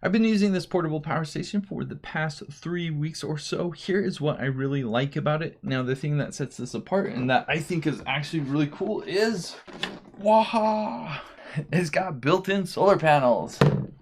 I've been using this portable power station for the past 3 weeks or so. Here is what I really like about it. Now, the thing that sets this apart and that I think is actually really cool is, waha! It's got built-in solar panels.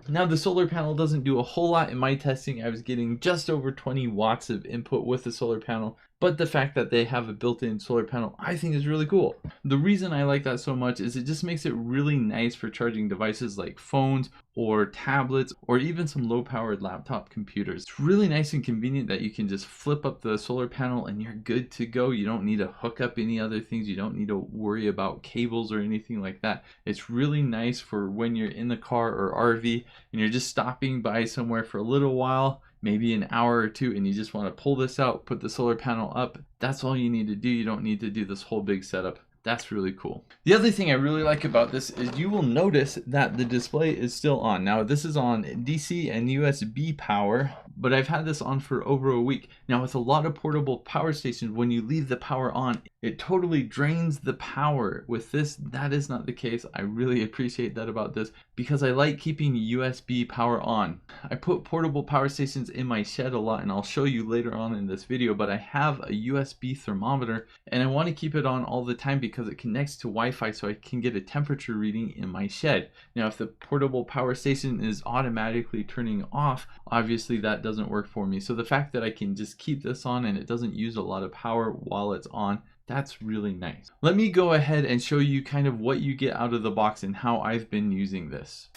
Now, the solar panel doesn't do a whole lot in my testing. I was getting just over 20 watts of input with the solar panel, but the fact that they have a built-in solar panel I think is really cool. The reason I like that so much is it just makes it really nice for charging devices like phones or tablets or even some low-powered laptop computers. It's really nice and convenient that you can just flip up the solar panel and you're good to go. You don't need to hook up any other things. You don't need to worry about cables or anything like that. It's really nice for when you're in the car or RV and you're just stopping by somewhere for a little while, maybe an hour or two, and you just want to pull this out, put the solar panel up. That's all you need to do. You don't need to do this whole big setup. That's really cool. The other thing I really like about this is you will notice that the display is still on. Now, this is on DC and USB power, but I've had this on for over a week. Now, with a lot of portable power stations, when you leave the power on, it totally drains the power. With this, that is not the case. I really appreciate that about this because I like keeping USB power on. I put portable power stations in my shed a lot, and I'll show you later on in this video, but I have a USB thermometer and I want to keep it on all the time because it connects to Wi-Fi so I can get a temperature reading in my shed. Now, if the portable power station is automatically turning off, obviously that doesn't work for me. So the fact that I can just keep this on and it doesn't use a lot of power while it's on, that's really nice. Let me go ahead and show you kind of what you get out of the box and how I've been using this.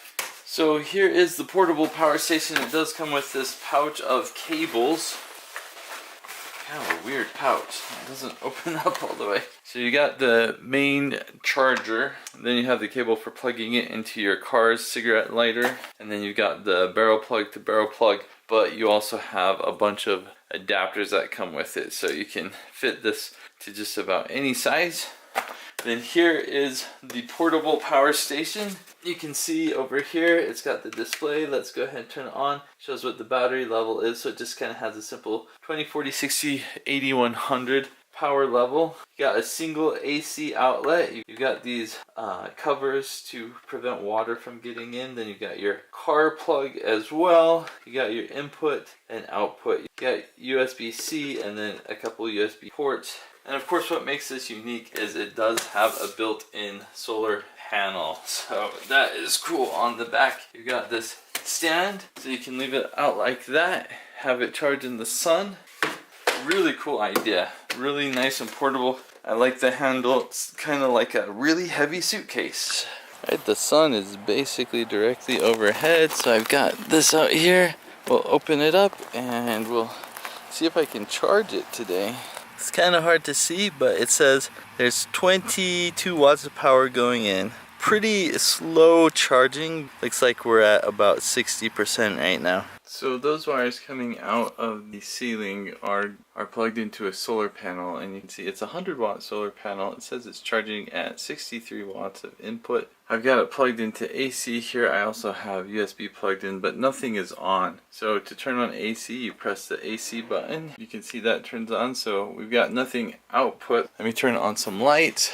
So here is the portable power station. It does come with this pouch of cables. Kind of a weird pouch. It doesn't open up all the way. So you got the main charger, then you have the cable for plugging it into your car's cigarette lighter, and then you've got the barrel plug to barrel plug, but you also have a bunch of adapters that come with it, so you can fit this to just about any size. Then here is the portable power station. You can see over here it's got the display. Let's go ahead and turn it on. Shows what the battery level is, so it just kind of has a simple 20, 40, 60, 80, 100 power level. You got a single AC outlet. You got these covers to prevent water from getting in. Then you got your car plug as well. You got your input and output. You got USB-C and then a couple USB ports. And of course, what makes this unique is it does have a built-in solar panel. So that is cool. On the back, you got this stand, so you can leave it out like that, have it charge in the sun. Really cool idea. Really nice and portable. I like the handle. It's kind of like a really heavy suitcase. Right, the sun is basically directly overhead, so I've got this out here. We'll open it up and we'll see if I can charge it today. It's kind of hard to see, but it says there's 22 watts of power going in. Pretty slow charging. Looks like we're at about 60% right now. So those wires coming out of the ceiling are plugged into a solar panel, and you can see it's a 100-watt solar panel. It says it's charging at 63 watts of input. I've got it plugged into AC here. I also have USB plugged in, but nothing is on. So to turn on AC, you press the AC button. You can see that turns on, so we've got nothing output. Let me turn on some lights.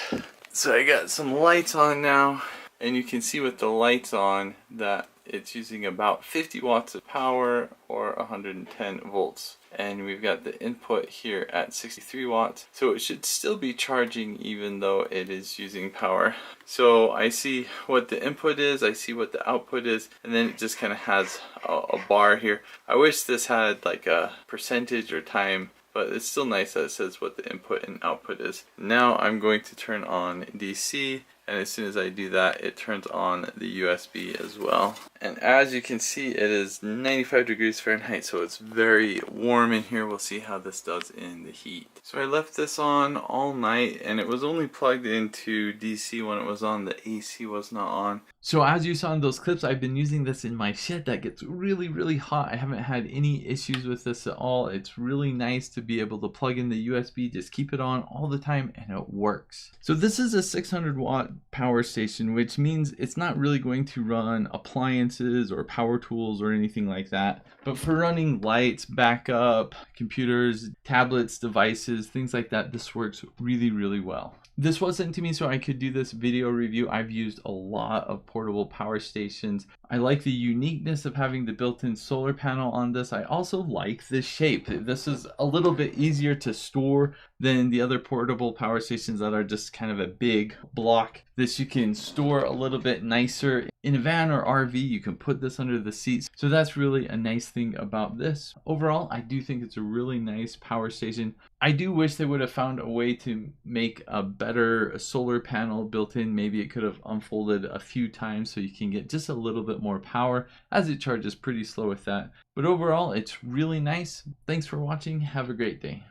So I got some lights on now, and you can see with the lights on that it's using about 50 watts of power or 110 volts. And we've got the input here at 63 watts. So it should still be charging even though it is using power. So I see what the input is, I see what the output is, and then it just kind of has a bar here. I wish this had like a percentage or time, but it's still nice that it says what the input and output is. Now I'm going to turn on DC, and as soon as I do that, it turns on the USB as well. And as you can see, it is 95 degrees Fahrenheit, so it's very warm in here. We'll see how this does in the heat. So I left this on all night, and it was only plugged into DC when it was on. The AC was not on. So as you saw in those clips, I've been using this in my shed that gets really, really hot. I haven't had any issues with this at all. It's really nice to be able to plug in the USB, just keep it on all the time, and it works. So this is a 600-watt power station, which means it's not really going to run appliances or power tools or anything like that. But for running lights, backup, computers, tablets, devices, things like that, this works really, really well. This was sent to me so I could do this video review. I've used a lot of portable power stations. I like the uniqueness of having the built-in solar panel on this. I also like the shape. This is a little bit easier to store than the other portable power stations that are just kind of a big block. This you can store a little bit nicer. In a van or RV, you can put this under the seats. So that's really a nice thing about this. Overall, I do think it's a really nice power station. I do wish they would have found a way to make a better solar panel built in. Maybe it could have unfolded a few times so you can get just a little bit more power, as it charges pretty slow with that. But overall, it's really nice. Thanks for watching. Have a great day.